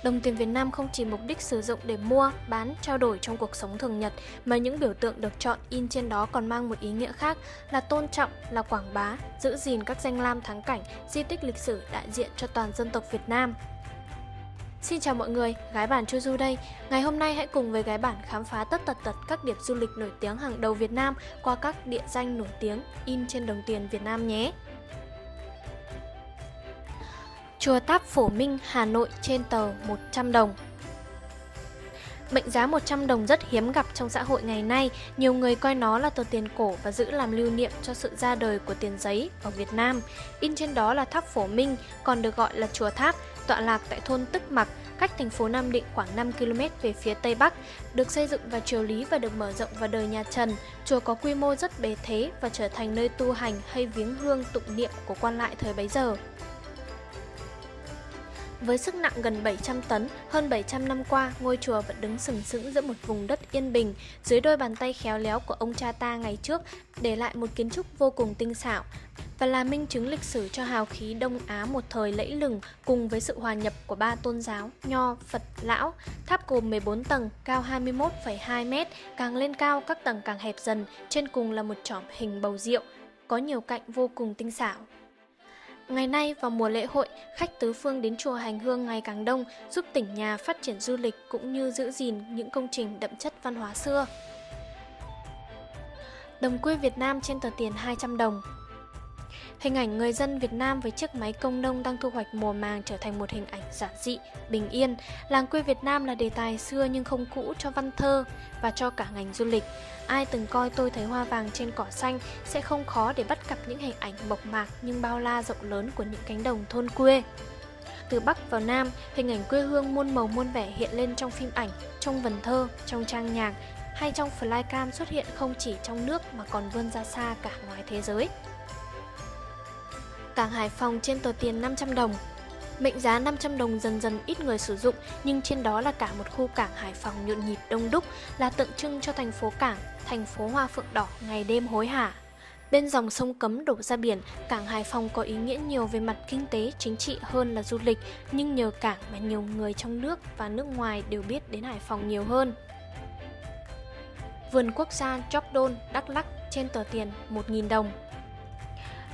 Đồng tiền Việt Nam không chỉ mục đích sử dụng để mua, bán, trao đổi trong cuộc sống thường nhật, mà những biểu tượng được chọn in trên đó còn mang một ý nghĩa khác là tôn trọng, là quảng bá, giữ gìn các danh lam thắng cảnh, di tích lịch sử đại diện cho toàn dân tộc Việt Nam. Xin chào mọi người, Gái Bản Chu Du đây. Ngày hôm nay hãy cùng với Gái Bản khám phá tất tật các điểm du lịch nổi tiếng hàng đầu Việt Nam qua các địa danh nổi tiếng in trên đồng tiền Việt Nam nhé. Chùa Tháp Phổ Minh, Hà Nội trên tờ 100 đồng. Mệnh giá 100 đồng rất hiếm gặp trong xã hội ngày nay, nhiều người coi nó là tờ tiền cổ và giữ làm lưu niệm cho sự ra đời của tiền giấy ở Việt Nam. In trên đó là Tháp Phổ Minh, còn được gọi là Chùa Tháp, tọa lạc tại thôn Tức Mặc, cách thành phố Nam Định khoảng 5 km về phía Tây Bắc. Được xây dựng vào triều Lý và được mở rộng vào đời nhà Trần, chùa có quy mô rất bề thế và trở thành nơi tu hành hay viếng hương tụng niệm của quan lại thời bấy giờ. Với sức nặng gần 700 tấn, hơn 700 năm qua, ngôi chùa vẫn đứng sừng sững giữa một vùng đất yên bình, dưới đôi bàn tay khéo léo của ông cha ta ngày trước, để lại một kiến trúc vô cùng tinh xảo, và là minh chứng lịch sử cho hào khí Đông Á một thời lẫy lừng cùng với sự hòa nhập của ba tôn giáo, Nho, Phật, Lão. Tháp gồm 14 tầng, cao 21,2 m, càng lên cao các tầng càng hẹp dần, trên cùng là một chòm hình bầu rượu, có nhiều cạnh vô cùng tinh xảo. Ngày nay vào mùa lễ hội, khách tứ phương đến chùa hành hương ngày càng đông, giúp tỉnh nhà phát triển du lịch cũng như giữ gìn những công trình đậm chất văn hóa xưa. Đồng quê Việt Nam trên tờ tiền 200 đồng. Hình ảnh người dân Việt Nam với chiếc máy công nông đang thu hoạch mùa màng trở thành một hình ảnh giản dị, bình yên. Làng quê Việt Nam là đề tài xưa nhưng không cũ cho văn thơ và cho cả ngành du lịch. Ai từng coi Tôi Thấy Hoa Vàng Trên Cỏ Xanh sẽ không khó để bắt gặp những hình ảnh mộc mạc nhưng bao la rộng lớn của những cánh đồng thôn quê. Từ Bắc vào Nam, hình ảnh quê hương muôn màu muôn vẻ hiện lên trong phim ảnh, trong vần thơ, trong trang nhạc hay trong flycam xuất hiện không chỉ trong nước mà còn vươn ra xa cả ngoài thế giới. Cảng Hải Phòng trên tờ tiền 500 đồng. Mệnh giá 500 đồng dần dần ít người sử dụng, nhưng trên đó là cả một khu cảng Hải Phòng nhộn nhịp đông đúc, là tượng trưng cho thành phố cảng, thành phố hoa phượng đỏ ngày đêm hối hả. Bên dòng sông Cấm đổ ra biển, cảng Hải Phòng có ý nghĩa nhiều về mặt kinh tế, chính trị hơn là du lịch, nhưng nhờ cảng mà nhiều người trong nước và nước ngoài đều biết đến Hải Phòng nhiều hơn. Vườn quốc gia Jogdon, Đắk Lắk trên tờ tiền 1.000 đồng.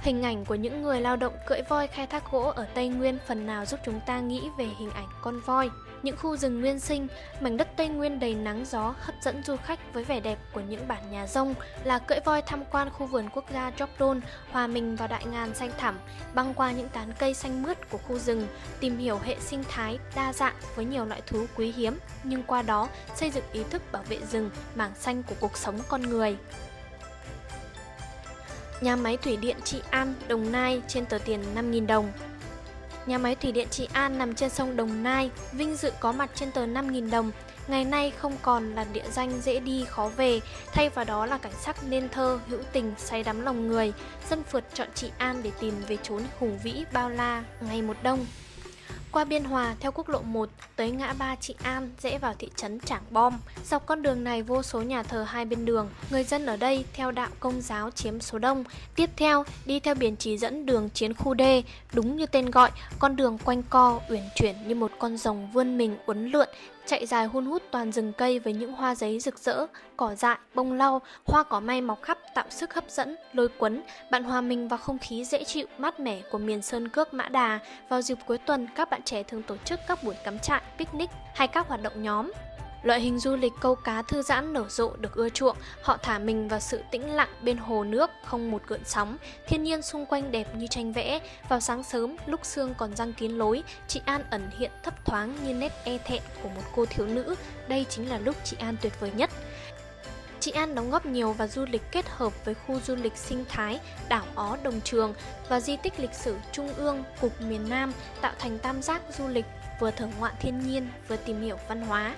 Hình ảnh của những người lao động cưỡi voi khai thác gỗ ở Tây Nguyên phần nào giúp chúng ta nghĩ về hình ảnh con voi. Những khu rừng nguyên sinh, mảnh đất Tây Nguyên đầy nắng gió hấp dẫn du khách với vẻ đẹp của những bản nhà rông, là cưỡi voi tham quan khu vườn quốc gia Jogdon, hòa mình vào đại ngàn xanh thẳm, băng qua những tán cây xanh mướt của khu rừng, tìm hiểu hệ sinh thái đa dạng với nhiều loại thú quý hiếm, nhưng qua đó xây dựng ý thức bảo vệ rừng, mảng xanh của cuộc sống con người. Nhà máy thủy điện Trị An, Đồng Nai trên tờ tiền 5.000 đồng. Nhà máy thủy điện Trị An nằm trên sông Đồng Nai, vinh dự có mặt trên tờ 5.000 đồng. Ngày nay không còn là địa danh dễ đi khó về, thay vào đó là cảnh sắc nên thơ, hữu tình, say đắm lòng người. Dân phượt chọn Trị An để tìm về chốn hùng vĩ bao la ngày một đông. Qua Biên Hòa theo quốc lộ 1 tới ngã ba Trị An rẽ vào thị trấn Trảng Bom. Dọc con đường này vô số nhà thờ hai bên đường, người dân ở đây theo đạo Công giáo chiếm số đông. Tiếp theo đi theo biển chỉ dẫn đường Chiến Khu D, đúng như tên gọi, con đường quanh co uyển chuyển như một con rồng vươn mình uốn lượn, chạy dài hun hút toàn rừng cây với những hoa giấy rực rỡ, cỏ dại, bông lau, hoa cỏ may mọc khắp tạo sức hấp dẫn, lôi cuốn. Bạn hòa mình vào không khí dễ chịu, mát mẻ của miền Sơn Cước Mã Đà. Vào dịp cuối tuần, các bạn trẻ thường tổ chức các buổi cắm trại, picnic hay các hoạt động nhóm. Loại hình du lịch câu cá thư giãn nở rộ được ưa chuộng, họ thả mình vào sự tĩnh lặng bên hồ nước không một gợn sóng, thiên nhiên xung quanh đẹp như tranh vẽ. Vào sáng sớm, lúc sương còn giăng kín lối, Trị An ẩn hiện thấp thoáng như nét e thẹn của một cô thiếu nữ. Đây chính là lúc Trị An tuyệt vời nhất. Trị An đóng góp nhiều vào du lịch kết hợp với khu du lịch sinh thái, đảo Ó Đồng Trường và di tích lịch sử Trung ương, Cục miền Nam, tạo thành tam giác du lịch vừa thưởng ngoạn thiên nhiên vừa tìm hiểu văn hóa.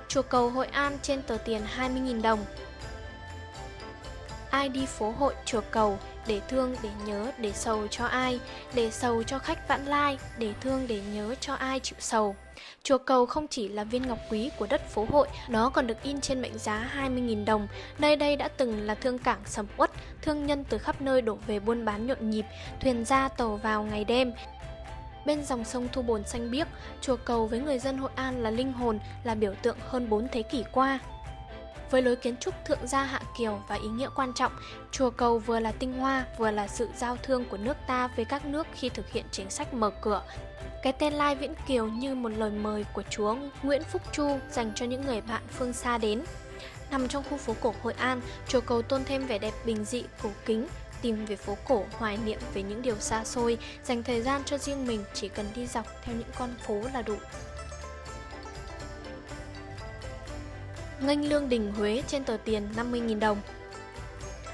Chùa Cầu Hội An trên tờ tiền 20.000 đồng. Ai đi phố hội chùa Cầu, để thương để nhớ để sầu cho ai, để sầu cho khách vãng lai, để thương để nhớ cho ai chịu sầu. Chùa Cầu không chỉ là viên ngọc quý của đất phố hội, nó còn được in trên mệnh giá 20.000 đồng. Nơi đây đã từng là thương cảng sầm uất, thương nhân từ khắp nơi đổ về buôn bán nhộn nhịp, thuyền ra tàu vào ngày đêm. Bên dòng sông Thu Bồn xanh biếc, chùa Cầu với người dân Hội An là linh hồn, là biểu tượng hơn 4 thế kỷ qua. Với lối kiến trúc thượng gia hạ kiều và ý nghĩa quan trọng, chùa Cầu vừa là tinh hoa, vừa là sự giao thương của nước ta với các nước khi thực hiện chính sách mở cửa. Cái tên Lai Viễn Kiều như một lời mời của Chúa Nguyễn Phúc Chu dành cho những người bạn phương xa đến. Nằm trong khu phố cổ Hội An, chùa Cầu tôn thêm vẻ đẹp bình dị, cổ kính. Tìm về phố cổ, hoài niệm về những điều xa xôi, dành thời gian cho riêng mình, chỉ cần đi dọc theo những con phố là đủ. Nghênh Lương Đình Huế trên tờ tiền 50.000 đồng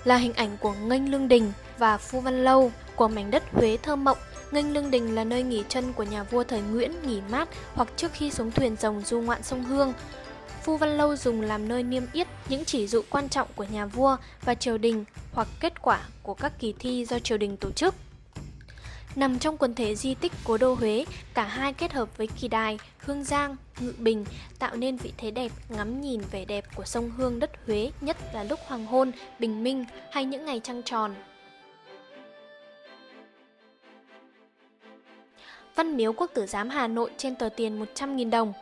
là hình ảnh của Nghênh Lương Đình và Phu Văn Lâu của mảnh đất Huế thơ mộng. Nghênh Lương Đình là nơi nghỉ chân của nhà vua thời Nguyễn nghỉ mát hoặc trước khi xuống thuyền rồng du ngoạn sông Hương. Phu Văn Lâu dùng làm nơi niêm yết những chỉ dụ quan trọng của nhà vua và triều đình hoặc kết quả của các kỳ thi do triều đình tổ chức. Nằm trong quần thể di tích cố đô Huế, cả hai kết hợp với kỳ đài, Hương Giang, Ngự Bình tạo nên vị thế đẹp ngắm nhìn vẻ đẹp của sông Hương đất Huế, nhất là lúc hoàng hôn, bình minh hay những ngày trăng tròn. Văn Miếu Quốc Tử Giám Hà Nội trên tờ tiền 100.000 đồng.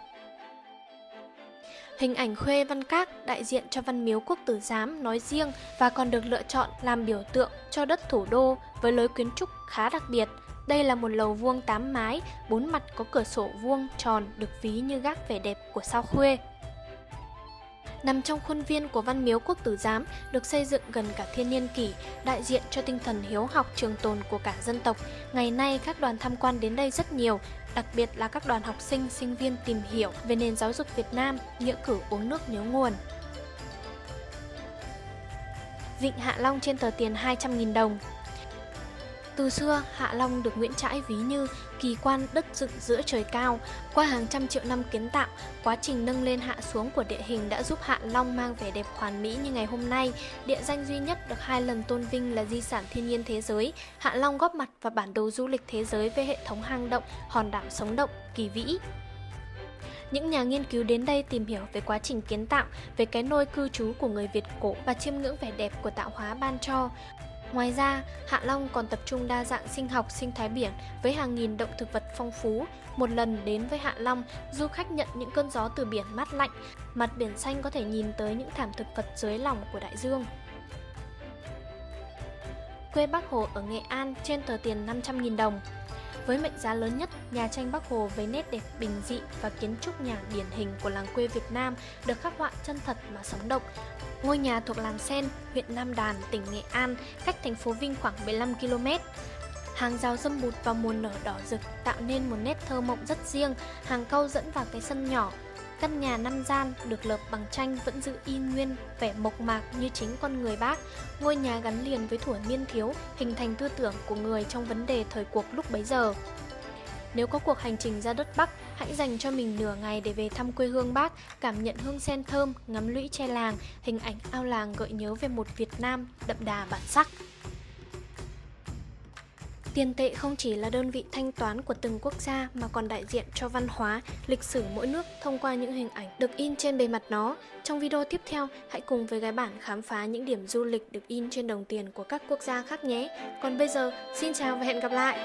Hình ảnh Khuê Văn Các đại diện cho Văn Miếu Quốc Tử Giám nói riêng và còn được lựa chọn làm biểu tượng cho đất thủ đô với lối kiến trúc khá đặc biệt. Đây là một lầu vuông 8 mái, 4 mặt có cửa sổ vuông tròn được ví như gác vẻ đẹp của sao Khuê. Nằm trong khuôn viên của Văn Miếu Quốc Tử Giám, được xây dựng gần cả thiên niên kỷ, đại diện cho tinh thần hiếu học trường tồn của cả dân tộc. Ngày nay các đoàn tham quan đến đây rất nhiều, đặc biệt là các đoàn học sinh, sinh viên tìm hiểu về nền giáo dục Việt Nam, nghĩa cử uống nước nhớ nguồn. Vịnh Hạ Long trên tờ tiền 200.000 đồng. Từ xưa, Hạ Long được Nguyễn Trãi ví như kỳ quan đất dựng giữa trời cao. Qua hàng trăm triệu năm kiến tạo, quá trình nâng lên hạ xuống của địa hình đã giúp Hạ Long mang vẻ đẹp hoàn mỹ như ngày hôm nay. Địa danh duy nhất được 2 lần tôn vinh là di sản thiên nhiên thế giới. Hạ Long góp mặt vào bản đồ du lịch thế giới với hệ thống hang động, hòn đảo sống động, kỳ vĩ. Những nhà nghiên cứu đến đây tìm hiểu về quá trình kiến tạo, về cái nôi cư trú của người Việt cổ và chiêm ngưỡng vẻ đẹp của tạo hóa ban cho. Ngoài ra, Hạ Long còn tập trung đa dạng sinh học, sinh thái biển với hàng nghìn động thực vật phong phú. Một lần đến với Hạ Long, du khách nhận những cơn gió từ biển mát lạnh, mặt biển xanh có thể nhìn tới những thảm thực vật dưới lòng của đại dương. Quê Bác Hồ ở Nghệ An trên tờ tiền 500.000 đồng. Với mệnh giá lớn nhất, nhà tranh Bác Hồ với nét đẹp bình dị và kiến trúc nhà điển hình của làng quê Việt Nam được khắc họa chân thật mà sống động. Ngôi nhà thuộc làng Sen, huyện Nam Đàn, tỉnh Nghệ An, cách thành phố Vinh khoảng 15 km. Hàng rào râm bụt vào mùa nở đỏ rực tạo nên một nét thơ mộng rất riêng, hàng cau dẫn vào cái sân nhỏ. Căn nhà 5 gian được lợp bằng tranh vẫn giữ y nguyên vẻ mộc mạc như chính con người Bác. Ngôi nhà gắn liền với thuở niên thiếu, hình thành tư tưởng của người trong vấn đề thời cuộc lúc bấy giờ. Nếu có cuộc hành trình ra đất Bắc, hãy dành cho mình nửa ngày để về thăm quê hương Bác, cảm nhận hương sen thơm, ngắm lũy tre làng, hình ảnh ao làng gợi nhớ về một Việt Nam đậm đà bản sắc. Tiền tệ không chỉ là đơn vị thanh toán của từng quốc gia mà còn đại diện cho văn hóa, lịch sử mỗi nước thông qua những hình ảnh được in trên bề mặt nó. Trong video tiếp theo, hãy cùng với Gái Bản khám phá những điểm du lịch được in trên đồng tiền của các quốc gia khác nhé. Còn bây giờ, xin chào và hẹn gặp lại!